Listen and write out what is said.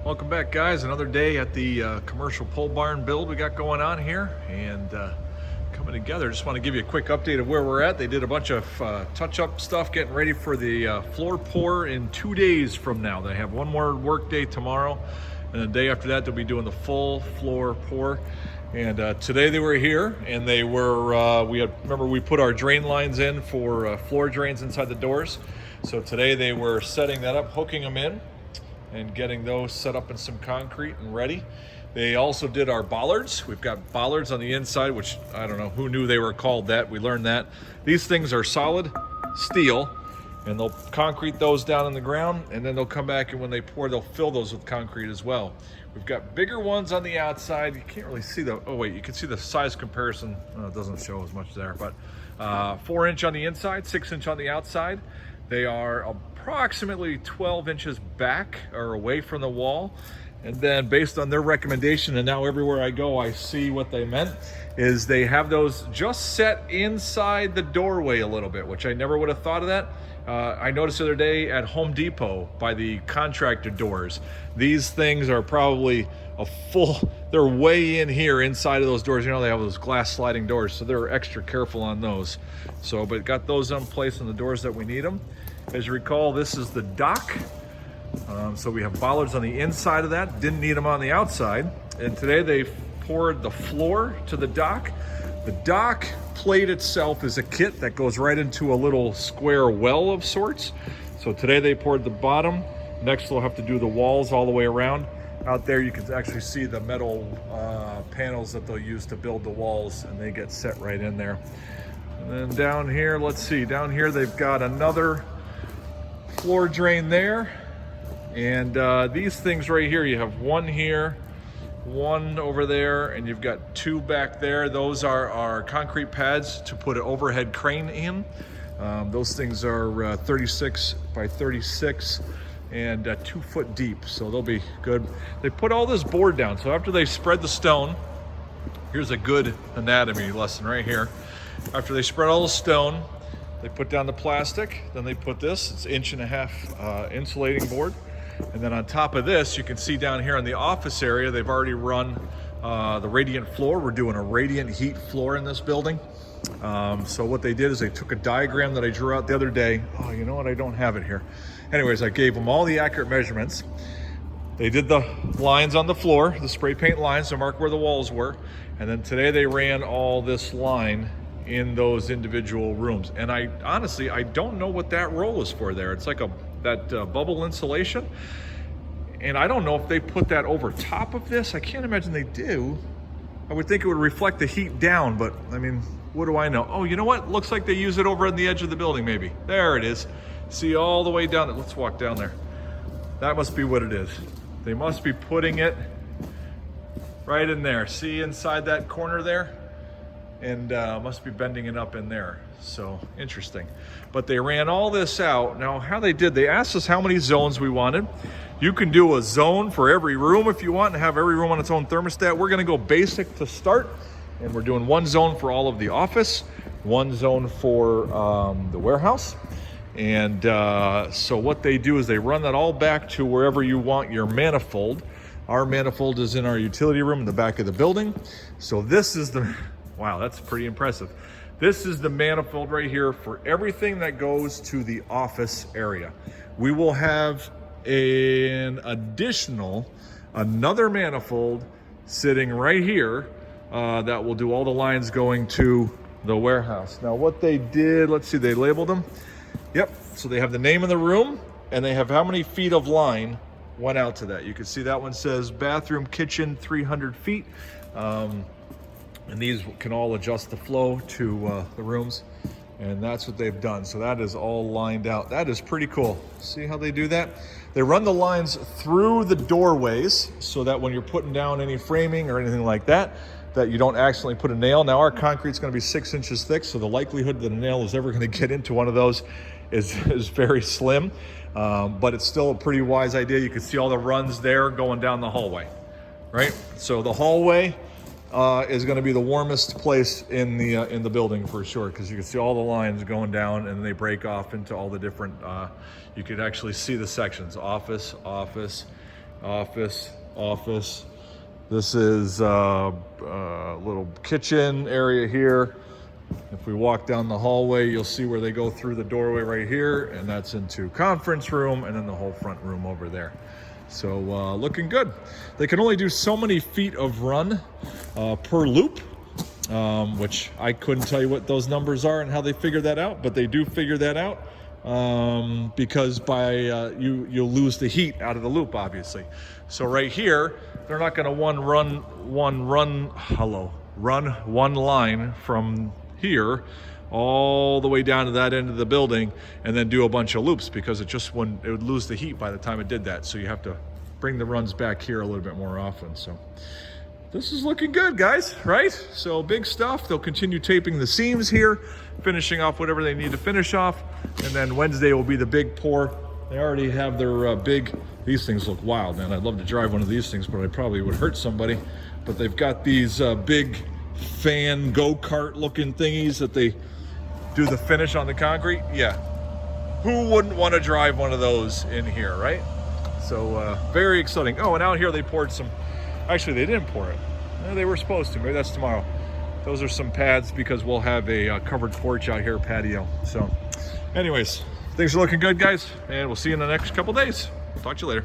Welcome back, guys. Another day at the commercial pole barn build we got going on here, and coming together. Just want to give you a quick update of where we're at. They did a bunch of touch-up stuff, getting ready for the floor pour in 2 days from now. They have one more work day tomorrow, and the day after that they'll be doing the full floor pour. And today they were here, and they were remember we put our drain lines in for floor drains inside the doors. So today they were setting that up, hooking them in, and getting those set up in some concrete and ready. They also did our bollards. We've got bollards on the inside, which I don't know who knew they were called that. We learned that. These things are solid steel, and they'll concrete those down in the ground, and then they'll come back, and when they pour, they'll fill those with concrete as well. We've got bigger ones on the outside. You can't really see you can see the size comparison. It doesn't show as much there, but 4-inch on the inside, 6-inch on the outside. They are approximately 12 inches back or away from the wall. And then based on their recommendation, and now everywhere I go, I see what they meant, is they have those just set inside the doorway a little bit, which I never would have thought of that. I noticed the other day at Home Depot by the contractor doors, these things are probably they're way in here inside of those doors. You know, they have those glass sliding doors, so they're extra careful on those. So, but got those in place on the doors that we need them. As you recall, this is the dock. So we have bollards on the inside of that, didn't need them on the outside. And today they poured the floor to the dock. The dock plate itself is a kit that goes right into a little square well of sorts. So today they poured the bottom. Next they'll have to do the walls all the way around. Out there you can actually see the metal panels that they'll use to build the walls, and they get set right in there. And then down here, let's see, down here they've got another floor drain there. And these things right here, you have one here, one over there, and you've got two back there. Those are our concrete pads to put an overhead crane in. Those things are 36 by 36 and 2 foot deep, so they'll be good. They put all this board down, so after they spread the stone, here's a good anatomy lesson right here. After they spread all the stone, they put down the plastic, then they put this, it's 1.5 inch insulating board. And then on top of this, you can see down here in the office area, they've already run the radiant floor. We're doing a radiant heat floor in this building. So what they did is they took a diagram that I drew out the other day. Oh, you know what? I don't have it here. Anyways, I gave them all the accurate measurements. They did the lines on the floor, the spray paint lines to mark where the walls were. And then today they ran all this line in those individual rooms. And I honestly don't know what that roll is for there. It's like that bubble insulation. And I don't know if they put that over top of this. I can't imagine they do. I would think it would reflect the heat down, but I mean, what do I know? Oh, you know what? Looks like they use it over on the edge of the building maybe. There it is. See all the way down there. Let's walk down there. That must be what it is. They must be putting it right in there. See inside that corner there? And must be bending it up in there. So interesting. But they ran all this out. Now how they did, they asked us how many zones we wanted. You can do a zone for every room if you want and have every room on its own thermostat. We're gonna go basic to start, and we're doing one zone for all of the office, one zone for the warehouse. And so what they do is they run that all back to wherever you want your manifold. Our manifold is in our utility room in the back of the building. So this is the, wow, that's pretty impressive. This is the manifold right here for everything that goes to the office area. We will have another manifold sitting right here that will do all the lines going to the warehouse. Now what they did, let's see, they labeled them. Yep, so they have the name of the room, and they have how many feet of line went out to that. You can see that one says bathroom, kitchen, 300 feet. And these can all adjust the flow to the rooms, and that's what they've done. So that is all lined out. That is pretty cool. See how they do that? They run the lines through the doorways so that when you're putting down any framing or anything like that, that you don't accidentally put a nail. Now our concrete's gonna be 6 inches thick, so the likelihood that a nail is ever gonna get into one of those is very slim, but it's still a pretty wise idea. You can see all the runs there going down the hallway, right? So the hallway is going to be the warmest place in the building for sure, because you can see all the lines going down and they break off into all the different, you could actually see the sections, office, office, office. This is a little kitchen area here. If we walk down the hallway, you'll see where they go through the doorway right here, and that's into conference room, and then the whole front room over there. So looking good. They can only do so many feet of run per loop, which I couldn't tell you what those numbers are and how they figure that out, but they do figure that out because by you'll lose the heat out of the loop, obviously. So right here, they're not going to run one line from here all the way down to that end of the building and then do a bunch of loops, because it would lose the heat by the time it did that. So you have to bring the runs back here a little bit more often. So this is looking good, guys, right? So big stuff. They'll continue taping the seams here, finishing off whatever they need to finish off, and then Wednesday will be the big pour. They already have their these things look wild, man. I'd love to drive one of these things, but I probably would hurt somebody. But they've got these big fan go-kart looking thingies that they do the finish on the concrete. Yeah, who wouldn't want to drive one of those in here, right? So very exciting. Oh, and out here they poured some, actually they didn't pour it. They were supposed to, maybe that's tomorrow. Those are some pads because we'll have a covered porch out here, patio. So anyways, things are looking good, guys, and we'll see you in the next couple days. Talk to you later.